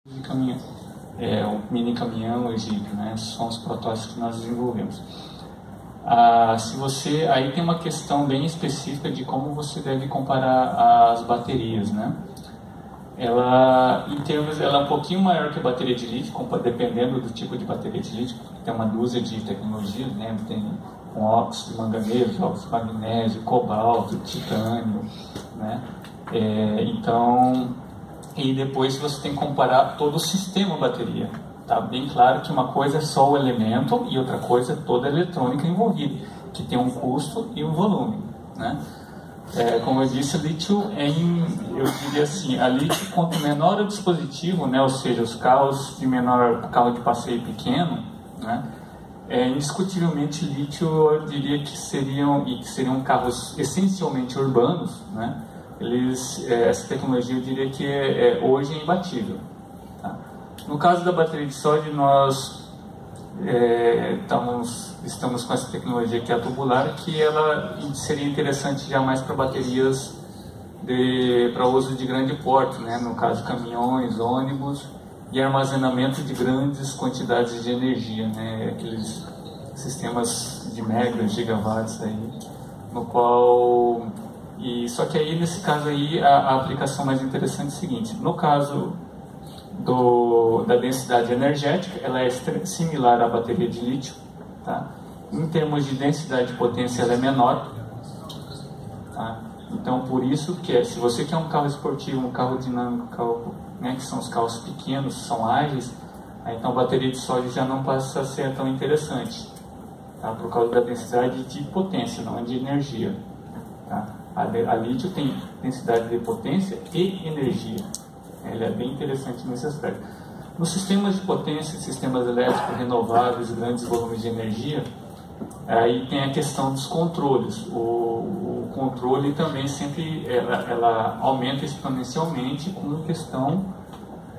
de caminhão, o mini caminhão, o Jeep, né? São os protótipos que nós desenvolvemos. Aí tem uma questão bem específica de como você deve comparar as baterias, né? Ela é um pouquinho maior que a bateria de lítio, dependendo do tipo de bateria de lítio, porque tem uma dúzia de tecnologias, né? Tem com óxido de manganês, óxido de magnésio, cobalto, titânio, né? E depois você tem que comparar todo o sistema bateria. Tá bem claro que uma coisa é só o elemento e outra coisa é toda a eletrônica envolvida, que tem um custo e um volume, né? Como eu disse, lítio eu diria assim, a lítio, quanto menor o dispositivo, né, ou seja, os carros de carro de passeio pequeno, né, indiscutivelmente lítio, eu diria que seriam carros essencialmente urbanos, né, essa tecnologia eu diria que hoje é imbatível. Tá? No caso da bateria de sódio, nós estamos com essa tecnologia que é a tubular, que ela seria interessante já mais para baterias para uso de grande porte, né? No caso caminhões, ônibus e armazenamento de grandes quantidades de energia, né? Aqueles sistemas de megas, gigawatts aí, só que aí nesse caso aí a aplicação mais interessante é o seguinte: no caso da densidade energética, ela é similar à bateria de lítio, tá? Em termos de densidade de potência, ela é menor, tá? Então, por isso que se você quer um carro esportivo, um carro dinâmico, né, que são os carros pequenos, são ágeis, aí, então a bateria de sódio já não passa a ser tão interessante, tá? Por causa da densidade de potência, não de energia, tá? A lítio tem densidade de potência e energia. Ele é bem interessante nesse aspecto. Nos sistemas de potência, sistemas elétricos renováveis, grandes volumes de energia, aí tem a questão dos controles. O controle também sempre ela aumenta exponencialmente com a questão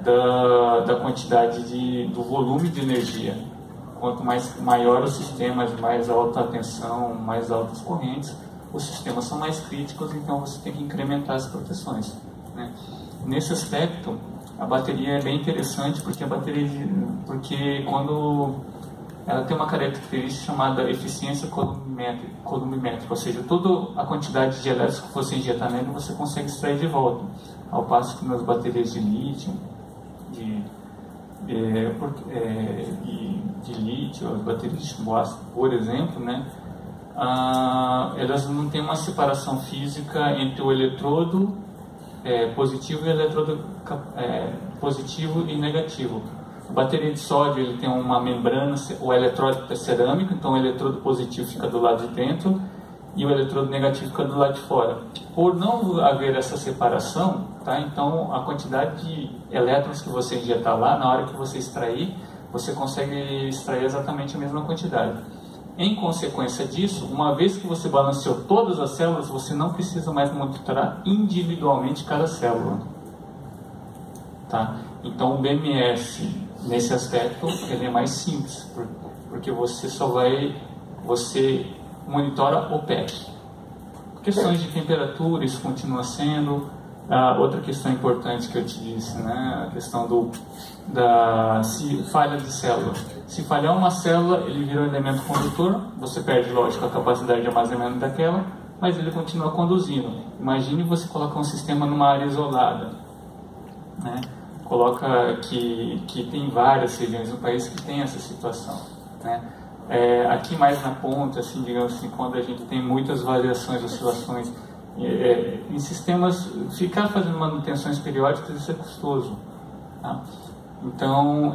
da quantidade do volume de energia. Quanto maior o sistema, mais alta a tensão, mais altas correntes, os sistemas são mais críticos, então você tem que incrementar as proteções, né? Nesse aspecto, a bateria é bem interessante, porque quando ela tem uma característica chamada eficiência colorimétrica, ou seja, toda a quantidade de elétrons que você injetar nele, você consegue extrair de volta, ao passo que nas baterias de lítio, de lítio, as baterias de chumbo ácido, por exemplo, né, elas não têm uma separação física entre o eletrodo positivo e eletrodo positivo e negativo. A bateria de sódio ele tem uma membrana, o eletrodo é cerâmico, então o eletrodo positivo fica do lado de dentro e o eletrodo negativo fica do lado de fora. Por não haver essa separação, tá, então a quantidade de elétrons que você injetar lá, na hora que você extrair, você consegue extrair exatamente a mesma quantidade. Em consequência disso, uma vez que você balanceou todas as células, você não precisa mais monitorar individualmente cada célula, tá? Então o BMS, nesse aspecto, ele é mais simples, porque você monitora o PEC. Questões de temperatura, isso continua sendo. Outra questão importante que eu te disse, né? A questão se falha de célula. Se falhar uma célula, ele vira um elemento condutor, você perde, lógico, a capacidade de armazenamento daquela, mas ele continua conduzindo. Imagine você colocar um sistema numa área isolada, né? Coloca que tem várias regiões no país que tem essa situação, né? Aqui mais na ponta, assim, digamos assim, quando a gente tem muitas variações, oscilações, em sistemas, ficar fazendo manutenções periódicas, isso é custoso, tá? Então,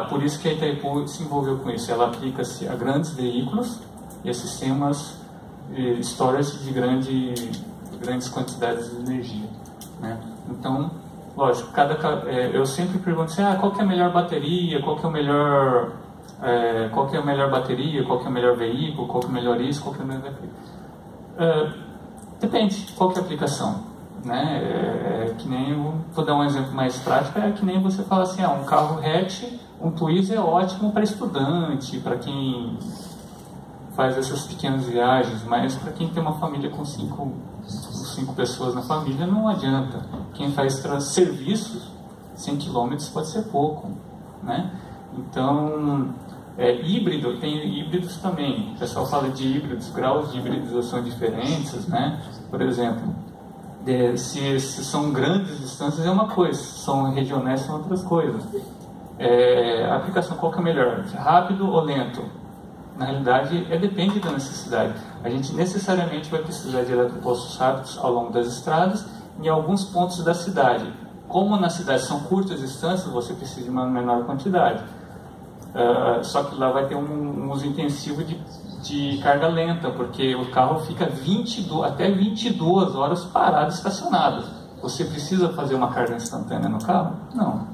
por isso que a Itaipu se envolveu com isso. Ela aplica-se a grandes veículos e a sistemas storage de grandes quantidades de energia, né? Então, lógico, eu sempre pergunto assim, qual que é a melhor bateria, qual que é a melhor bateria, qual que é o melhor veículo, qual que é o melhor isso, qual que é o melhor aquilo. Depende, qual que é a aplicação, né? Que nem, vou dar um exemplo mais prático, que nem você fala assim, um carro hatch, um Twizy é ótimo para estudante, para quem faz essas pequenas viagens, mas para quem tem uma família com cinco pessoas na família, não adianta. Quem faz serviços 100 km pode ser pouco, né? Então, híbrido, tem híbridos também. O pessoal fala de híbridos, graus de hibridização diferentes, né? Por exemplo, se são grandes distâncias é uma coisa, se são regionais são outras coisas. A aplicação qual que é melhor? Rápido ou lento? Na realidade, depende da necessidade. A gente necessariamente vai precisar de eletropostos rápidos ao longo das estradas em alguns pontos da cidade. Como na cidade são curtas distâncias, você precisa de uma menor quantidade. Só que lá vai ter um uso intensivo de carga lenta, porque o carro fica até 22 horas parado, estacionado. Você precisa fazer uma carga instantânea no carro? Não.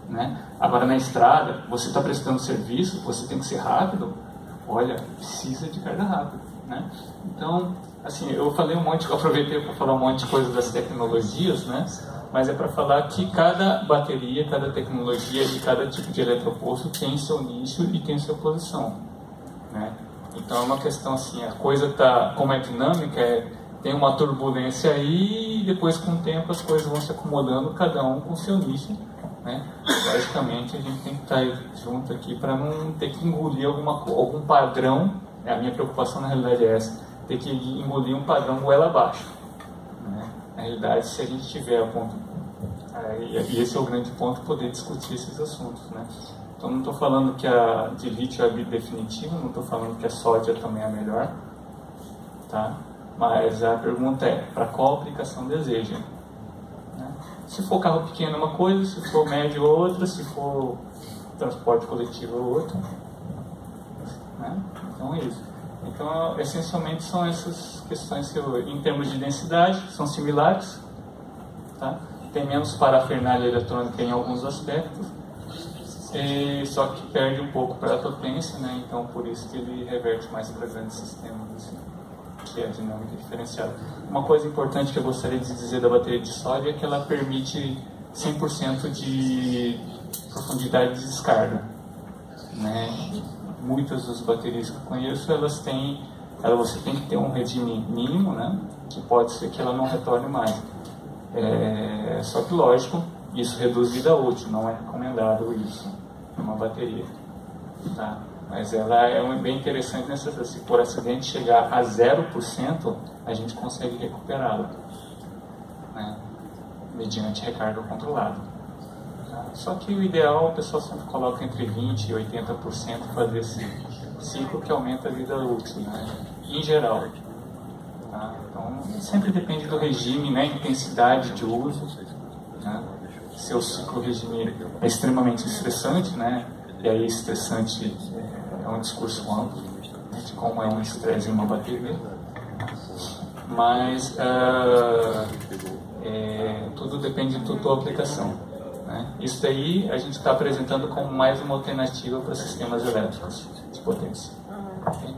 Né? Agora, na estrada, você está prestando serviço, você tem que ser rápido. Olha, precisa de carga rápida, né? Então, assim, eu falei aproveitei para falar um monte de coisa das tecnologias, né? Mas é para falar que cada bateria, cada tecnologia de cada tipo de eletroposto tem seu nicho e tem sua posição, né? Então, é uma questão assim, a coisa tá, como é dinâmica, tem uma turbulência aí e depois com o tempo as coisas vão se acomodando, cada um com seu nicho, né? Logicamente a gente tem que estar junto aqui para não ter que engolir algum padrão. A minha preocupação na realidade é essa, ter que engolir um padrão goela abaixo, né? Na realidade, se a gente tiver a ponto, e esse é o grande ponto, poder discutir esses assuntos, né? Então não estou falando que a de lítio é definitiva, não estou falando que a sódia também é melhor, tá? Mas a pergunta é, para qual aplicação deseja? Se for carro pequeno é uma coisa, se for médio é outra, se for transporte coletivo é outra, né? Então é isso. Então, essencialmente são essas questões que, em termos de densidade, são similares, tá? Tem menos parafernália eletrônica em alguns aspectos, só que perde um pouco para a potência, né? Então por isso que ele reverte mais para grandes sistemas, assim, que é a dinâmica diferenciada. Uma coisa importante que eu gostaria de dizer da bateria de sódio é que ela permite 100% de profundidade de descarga, né? Muitas das baterias que eu conheço, você tem que ter um regime mínimo, né? Que pode ser que ela não retorne mais. Só que, lógico, isso reduz vida útil, não é recomendado isso numa bateria, tá? Mas ela é bem interessante, se por acidente chegar a 0%, a gente consegue recuperá-la, né? Mediante recarga controlada. Tá? Só que o ideal, o pessoal sempre coloca entre 20% e 80% fazer esse ciclo que aumenta a vida útil, né? Em geral. Tá? Então, sempre depende do regime, né? Intensidade de uso, né? Se o ciclo regime é extremamente estressante, né? E aí estressante é um discurso amplo, né, de como é um estresse em uma bateria, mas tudo depende da tua aplicação, né? Isso daí a gente está apresentando como mais uma alternativa para sistemas elétricos de potência. Okay?